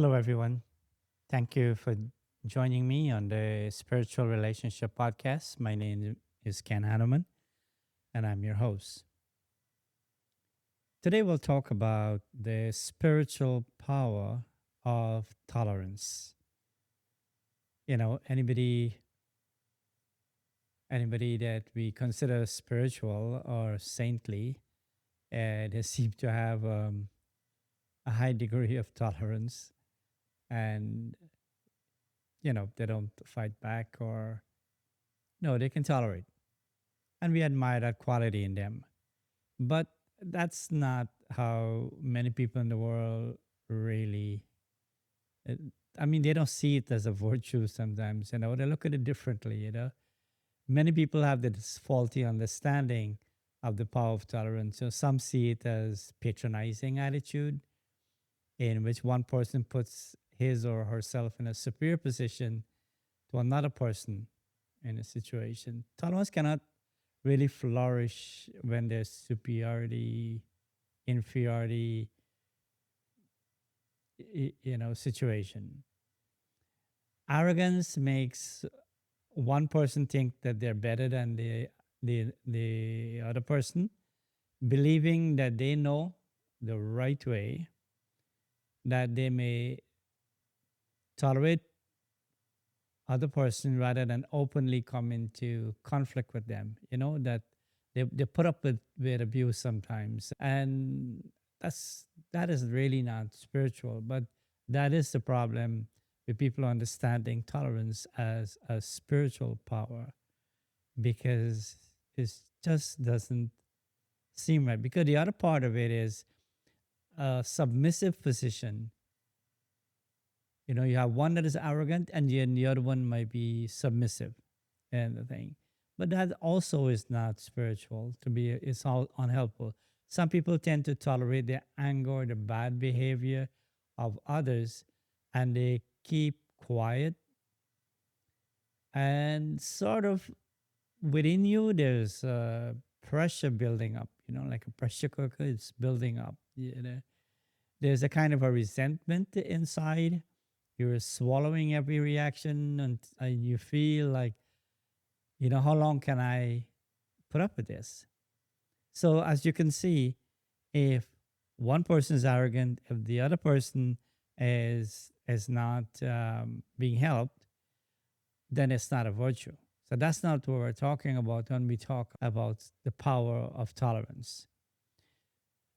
Hello, everyone. Thank you for joining me on the Spiritual Relationship Podcast. My name is Ken Hanuman, and I'm your host. Today, we'll talk about the spiritual power of tolerance. Anybody that we consider spiritual or saintly, they seem to have a high degree of tolerance, and they don't fight back, or no, they can tolerate, and we admire that quality in them. But that's not how many people in the world really. uh, I mean, they don't see it as a virtue sometimes. They look at it differently. Many people have this faulty understanding of the power of tolerance. So some see it as patronizing attitude, in which one person puts his or herself in a superior position to another person in a situation. Tolerance cannot really flourish when there's superiority, inferiority, situation. Arrogance makes one person think that they're better than the other person, believing that they know the right way, that they may tolerate other person rather than openly come into conflict with them. That they put up with abuse sometimes, and that is really not spiritual. But that is the problem with people understanding tolerance as a spiritual power, because it just doesn't seem right. Because the other part of it is a submissive position. You have one that is arrogant, and then the other one might be submissive, and the thing. But that also is not spiritual. It's all unhelpful. Some people tend to tolerate the anger, the bad behavior of others, and they keep quiet. And sort of within you, there's pressure building up. Like a pressure cooker, it's building up. There's a kind of a resentment inside. You're swallowing every reaction, and you feel like, how long can I put up with this? So, as you can see, if one person is arrogant, if the other person is not being helped, then it's not a virtue. So that's not what we're talking about when we talk about the power of tolerance.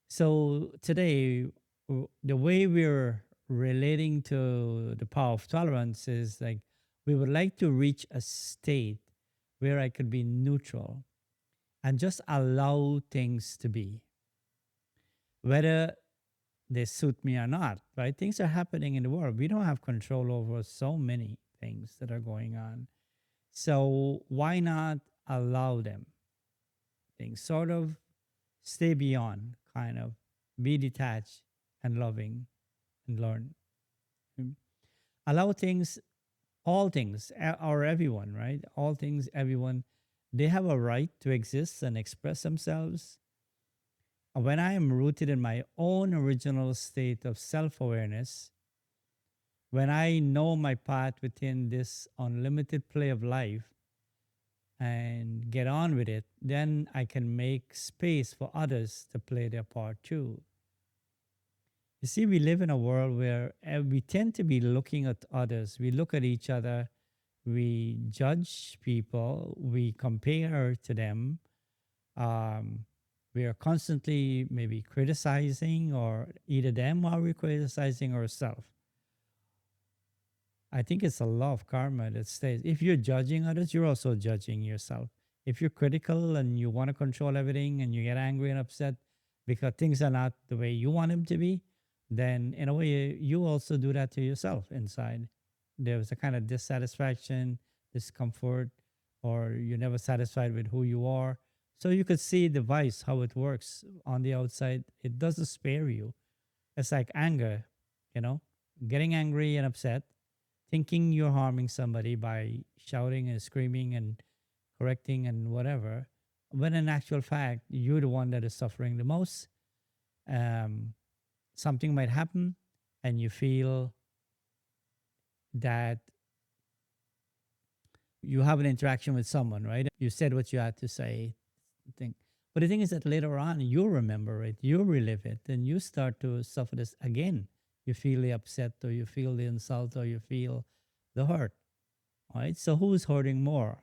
So today, the way we're relating to the power of tolerance is like we would like to reach a state where I could be neutral and just allow things to be, whether they suit me or not, right? Things are happening in the world. We don't have control over so many things that are going on. So why not allow them? Things sort of stay beyond, kind of be detached and loving and learn. Mm. Allow things, all things, or everyone, right? All things, everyone, they have a right to exist and express themselves. When I am rooted in my own original state of self awareness, when I know my path within this unlimited play of life and get on with it, then I can make space for others to play their part too. You see, we live in a world where we tend to be looking at others. We look at each other, we judge people, we compare to them. Um, we are constantly maybe criticizing or either them or we're criticizing ourselves. I think it's a law of karma that says if you're judging others, you're also judging yourself. If you're critical and you want to control everything and you get angry and upset because things are not the way you want them to be, then in a way, you also do that to yourself inside. There's a kind of dissatisfaction, discomfort, or you're never satisfied with who you are. So you could see the vice, how it works on the outside. It doesn't spare you. It's like anger, you know, getting angry and upset, thinking you're harming somebody by shouting and screaming and correcting and whatever, when in actual fact, you're the one that is suffering the most. Um, Something might happen and you feel that you have an interaction with someone, right? You said what you had to say, thing. But the thing is that later on, you remember it, you relive it, and you start to suffer this again. You feel the upset, or you feel the insult, or you feel the hurt, right? So who's hurting more?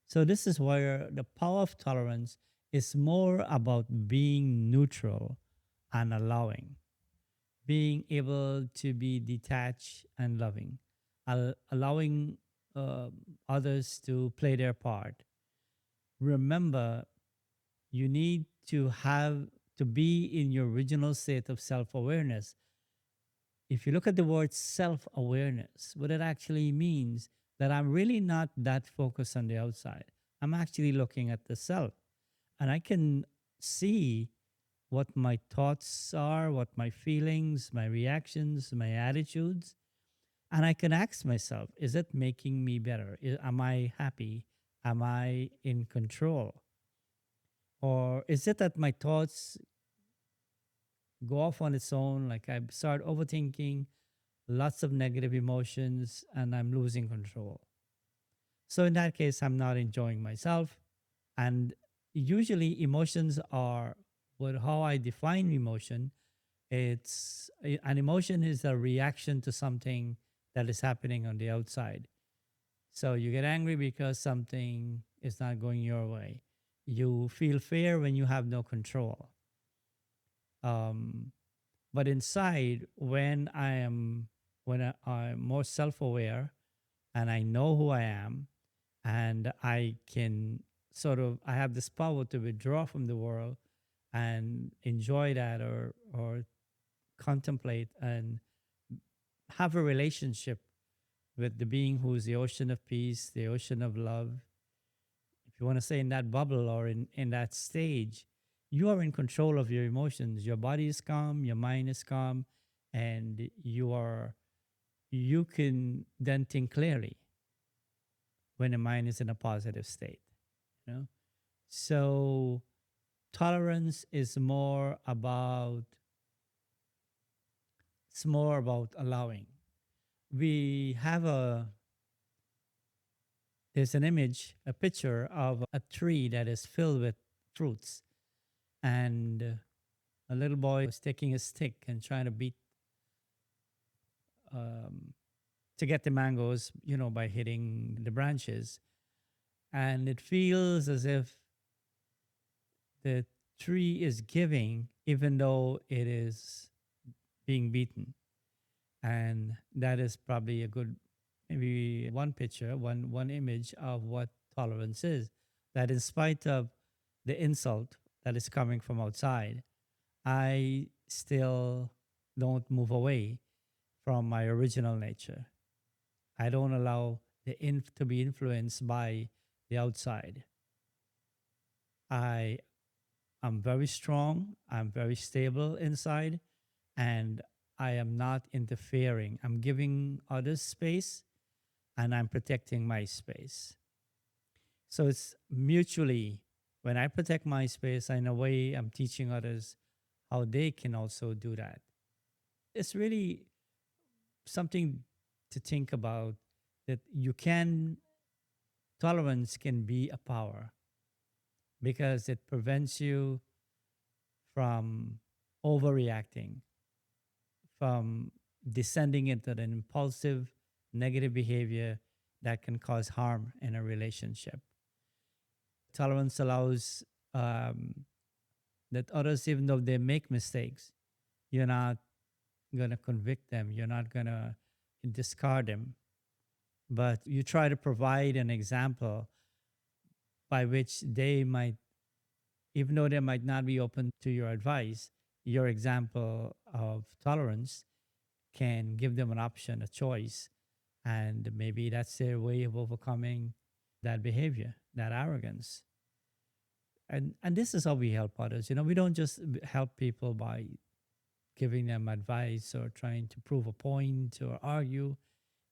So this is where the power of tolerance is more about being neutral and allowing, being able to be detached and loving, allowing uh, others to play their part. Remember, you need to have to be in your original state of self-awareness. If you look at the word self-awareness, what it actually means, that I'm really not that focused on the outside. I'm actually looking at the self, and I can see what my thoughts are, what my feelings, my reactions, my attitudes, and I can ask myself, is it making me better? Am I happy? Am I in control? Or is it that my thoughts go off on its own? Like I start overthinking, lots of negative emotions, and I'm losing control. So in that case, I'm not enjoying myself. And usually, emotions are what how I define emotion. An emotion is a reaction to something that is happening on the outside. So you get angry because something is not going your way. You feel fear when you have no control. Um, but inside, I'm more self-aware and I know who I am, and I can I have this power to withdraw from the world and enjoy that, or contemplate and have a relationship with the being who is the ocean of peace, the ocean of love. If you want to say in that bubble or in that stage, you are in control of your emotions. Your body is calm, your mind is calm, and you can then think clearly when the mind is in a positive state. You know? So tolerance is more about allowing. We have a There's an image, a picture of a tree that is filled with fruits, and a little boy was taking a stick and trying to beat um, to get the mangoes, by hitting the branches. And it feels as if the tree is giving, even though it is being beaten. And that is probably a good, maybe one picture, one image of what tolerance is. That in spite of the insult that is coming from outside, I still don't move away from my original nature. I don't allow to be influenced by the outside. I am very strong. I'm very stable inside, and I am not interfering. I'm giving others space, and I'm protecting my space. So it's mutually. When I protect my space, in a way, I'm teaching others how they can also do that. It's really something to think about, that tolerance can be a power because it prevents you from overreacting, from descending into an impulsive negative behavior that can cause harm in a relationship. Tolerance allows that others, even though they make mistakes, you're not going to convict them, you're not going to discard them, but you try to provide an example by which they might, even though they might not be open to your advice, your example of tolerance can give them an option, a choice. And maybe that's their way of overcoming that behavior, that arrogance. And this is how we help others. We don't just help people by giving them advice or trying to prove a point or argue.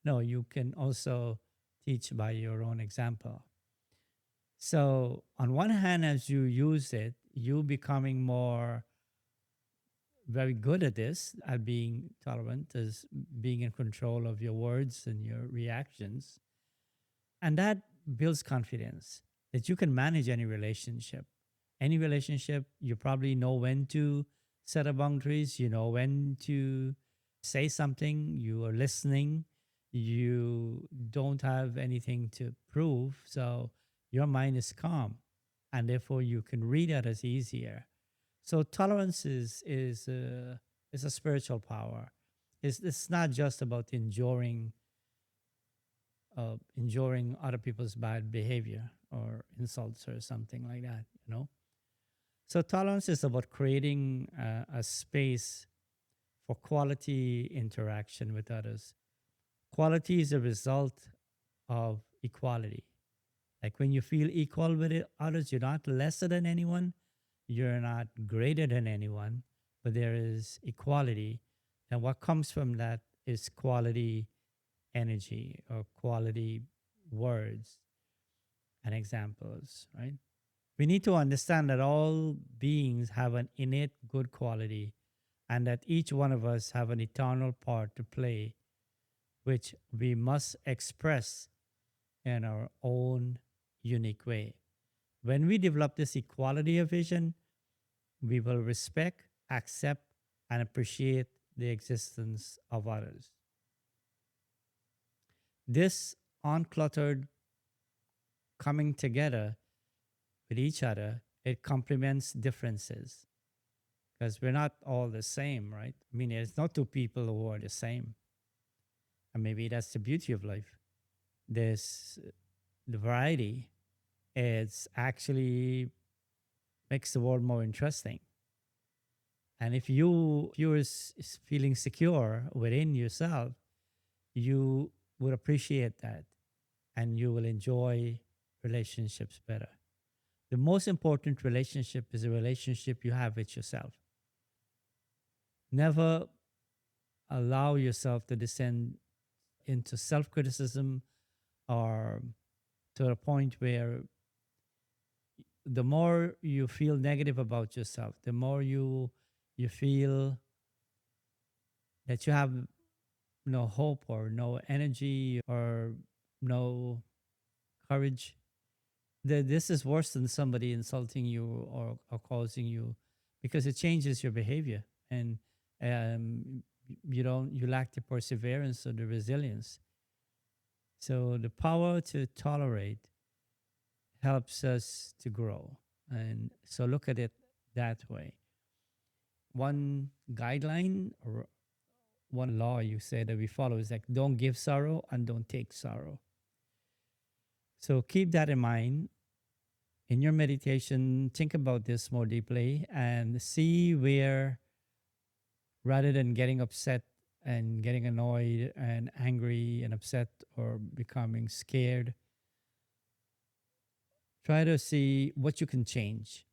No, you can also teach by your own example. So, on one hand, as you use it, you becoming more very good at this, at being tolerant, is being in control of your words and your reactions. And that builds confidence that you can manage any relationship. Any relationship, you probably know when to set up boundaries, you know when to say something, you are listening, you don't have anything to prove. So your mind is calm, and therefore you can read it as easier. So tolerance is a spiritual power. It's not just about enduring other people's bad behavior or insults or something like that. So tolerance is about creating a space for quality interaction with others. Quality is a result of equality. Like when you feel equal with others, you're not lesser than anyone, you're not greater than anyone, but there is equality. And what comes from that is quality energy or quality words and examples, right? We need to understand that all beings have an innate good quality and that each one of us have an eternal part to play, which we must express in our own unique way. When we develop this equality of vision, we will respect, accept, and appreciate the existence of others. This uncluttered coming together with each other, it complements differences because we're not all the same, right? I mean, there's not two people who are the same. And maybe that's the beauty of life. There's the variety. It's actually makes the world more interesting. And if you're feeling secure within yourself, you would appreciate that and you will enjoy relationships better. The most important relationship is a relationship you have with yourself. Never allow yourself to descend into self criticism or to a point where the more you feel negative about yourself, the more you feel that you have no hope or no energy or no courage. This is worse than somebody insulting you or causing you because it changes your behavior and you lack the perseverance or the resilience. So the power to tolerate helps us to grow. And so look at it that way. One guideline or one law you say that we follow is like don't give sorrow and don't take sorrow. So keep that in mind in your meditation. Think about this more deeply and see where, rather than getting upset and getting annoyed and angry and upset or becoming scared, try to see what you can change.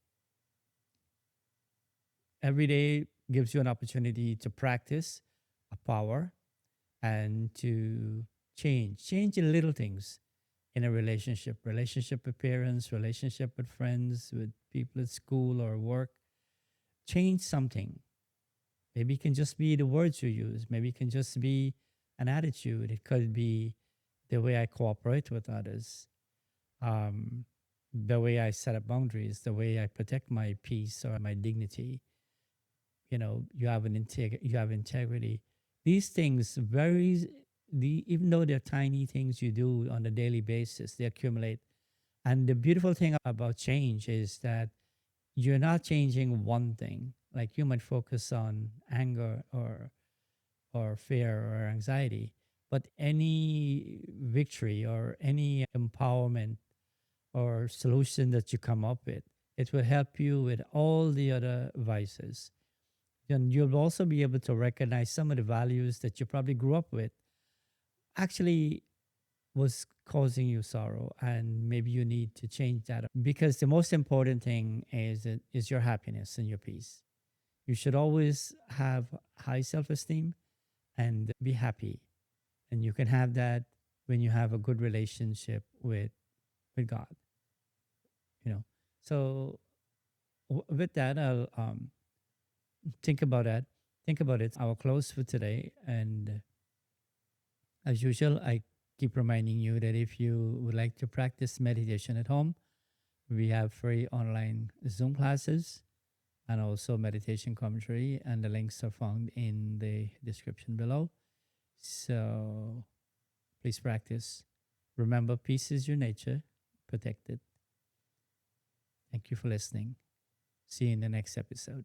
Every day gives you an opportunity to practice a power and to change in little things in a relationship with parents, relationship with friends, with people at school or work. Change something. Maybe it can just be the words you use. Maybe it can just be an attitude. It could be the way I cooperate with others, the way I set up boundaries, the way I protect my peace or my dignity. You have integrity. These things even though they're tiny things you do on a daily basis, they accumulate. And the beautiful thing about change is that you're not changing one thing. Like you might focus on anger or fear or anxiety, but any victory or any empowerment or solution that you come up with, it will help you with all the other vices. Then you'll also be able to recognize some of the values that you probably grew up with actually was causing you sorrow, and maybe you need to change that, because the most important thing is your happiness and your peace. You should always have high self-esteem and be happy, and you can have that when you have a good relationship with God. you know so with that, Think about that. Think about it. Our close for today. And as usual, I keep reminding you that if you would like to practice meditation at home, we have free online Zoom classes and also meditation commentary, and the links are found in the description below. So please practice. Remember, peace is your nature. Protect it. Thank you for listening. See you in the next episode.